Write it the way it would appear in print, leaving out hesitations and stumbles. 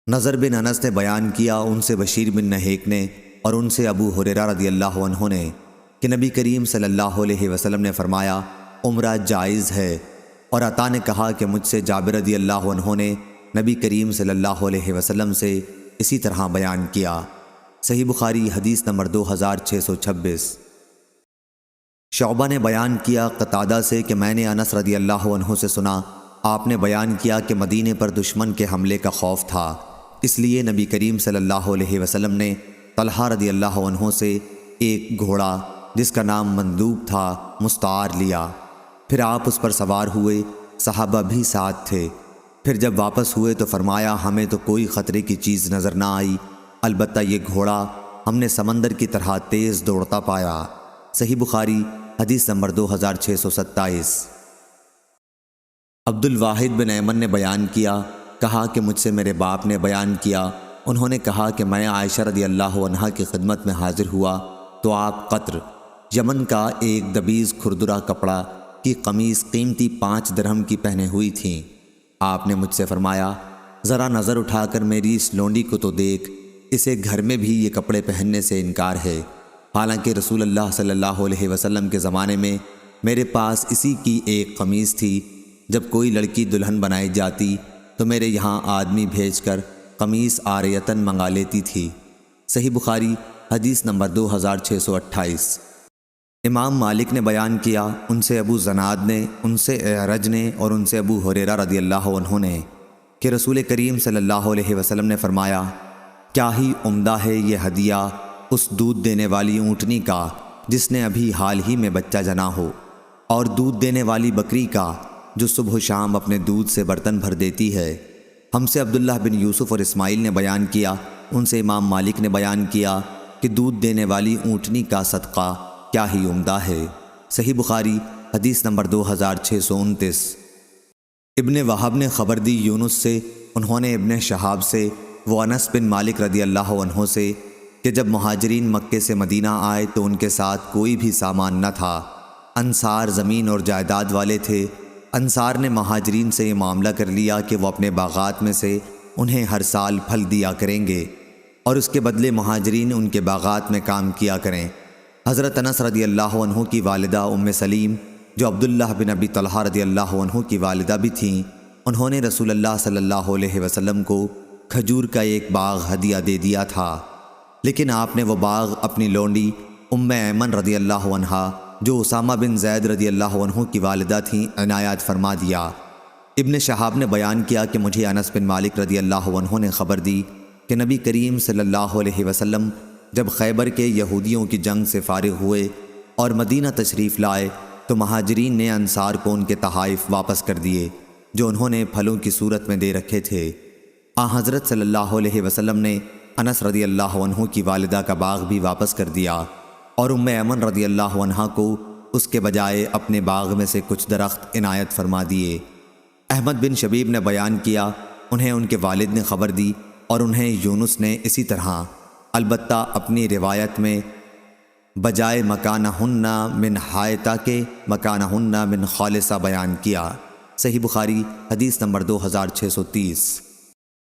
نضر بن انس نے بیان کیا ان سے بشیر بن نہیک نے اور ان سے ابو ہریرہ رضی اللہ عنہ نے کہ نبی کریم صلی اللہ علیہ وسلم نے فرمایا عمرہ جائز ہے، اور عطا نے کہا کہ مجھ سے جابر رضی اللہ عنہ نے نبی کریم صلی اللہ علیہ وسلم سے اسی طرح بیان کیا۔ صحیح بخاری حدیث نمبر 2626۔ شعبہ نے بیان کیا قتادہ سے کہ میں نے انس رضی اللہ عنہ سے سنا، آپ نے بیان کیا کہ مدینے پر دشمن کے حملے کا خوف تھا، اس لیے نبی کریم صلی اللہ علیہ وسلم نے طلحہ رضی اللہ عنہ سے ایک گھوڑا جس کا نام مندوب تھا مستعار لیا، پھر آپ اس پر سوار ہوئے، صحابہ بھی ساتھ تھے۔ پھر جب واپس ہوئے تو فرمایا ہمیں تو کوئی خطرے کی چیز نظر نہ آئی، البتہ یہ گھوڑا ہم نے سمندر کی طرح تیز دوڑتا پایا۔ صحیح بخاری حدیث نمبر 2627۔ عبد الواحد بن ایمن نے بیان کیا، کہا کہ مجھ سے میرے باپ نے بیان کیا، انہوں نے کہا کہ میں عائشہ رضی اللہ عنہا کی خدمت میں حاضر ہوا تو آپ قطر یمن کا ایک دبیز کھردرا کپڑا کی قمیص قیمتی 5 درہم کی پہنے ہوئی تھیں۔ آپ نے مجھ سے فرمایا ذرا نظر اٹھا کر میری اس لونڈی کو تو دیکھ، اسے گھر میں بھی یہ کپڑے پہننے سے انکار ہے، حالانکہ رسول اللہ صلی اللہ علیہ وسلم کے زمانے میں میرے پاس اسی کی ایک قمیص تھی، جب کوئی لڑکی دلہن بنائی جاتی تو میرے یہاں آدمی بھیج کر قمیص عاریتاً منگا لیتی تھی۔ صحیح بخاری حدیث نمبر 2628۔ امام مالک نے بیان کیا ان سے ابو زناد نے، ان سے اعرج نے اور ان سے ابو ہریرہ رضی اللہ عنہ نے کہ رسول کریم صلی اللہ علیہ وسلم نے فرمایا کیا ہی عمدہ ہے یہ ہدیہ اس دودھ دینے والی اونٹنی کا جس نے ابھی حال ہی میں بچہ جنا ہو، اور دودھ دینے والی بکری کا جو صبح و شام اپنے دودھ سے برتن بھر دیتی ہے۔ ہم سے عبداللہ بن یوسف اور اسماعیل نے بیان کیا، ان سے امام مالک نے بیان کیا کہ دودھ دینے والی اونٹنی کا صدقہ کیا ہی عمدہ ہے۔ صحیح بخاری حدیث نمبر 2629۔ ابن وہب نے خبر دی یونس سے، انہوں نے ابن شہاب سے، وہ انس بن مالک رضی اللہ عنہ سے کہ جب مہاجرین مکے سے مدینہ آئے تو ان کے ساتھ کوئی بھی سامان نہ تھا، انصار زمین اور جائیداد والے تھے۔ انصار نے مہاجرین سے یہ معاملہ کر لیا کہ وہ اپنے باغات میں سے انہیں ہر سال پھل دیا کریں گے اور اس کے بدلے مہاجرین ان کے باغات میں کام کیا کریں۔ حضرت انس رضی اللہ عنہ کی والدہ ام سلیم جو عبداللہ بن ابی طلحہ رضی اللہ عنہ کی والدہ بھی تھیں، انہوں نے رسول اللہ صلی اللہ علیہ وسلم کو کھجور کا ایک باغ ہدیہ دے دیا تھا، لیکن آپ نے وہ باغ اپنی لونڈی ام ایمن رضی اللہ عنہا جو اسامہ بن زید رضی اللہ عنہ کی والدہ تھیں عنایت فرما دیا۔ ابن شہاب نے بیان کیا کہ مجھے انس بن مالک رضی اللہ عنہ نے خبر دی کہ نبی کریم صلی اللہ علیہ وسلم جب خیبر کے یہودیوں کی جنگ سے فارغ ہوئے اور مدینہ تشریف لائے تو مہاجرین نے انصار کو ان کے تحائف واپس کر دیے جو انہوں نے پھلوں کی صورت میں دے رکھے تھے۔ حضرت صلی اللہ علیہ وسلم نے انس رضی اللہ عنہ کی والدہ کا باغ بھی واپس کر دیا اور ام ایمن رضی اللہ عنہ کو اس کے بجائے اپنے باغ میں سے کچھ درخت عنایت فرما دیے۔ احمد بن شبیب نے بیان کیا انہیں ان کے والد نے خبر دی اور انہیں یونس نے اسی طرح، البتہ اپنی روایت میں بجائے مکانہن من حائطہ کے مکانہن من خالصہ بیان کیا۔ صحیح بخاری حدیث نمبر 2630۔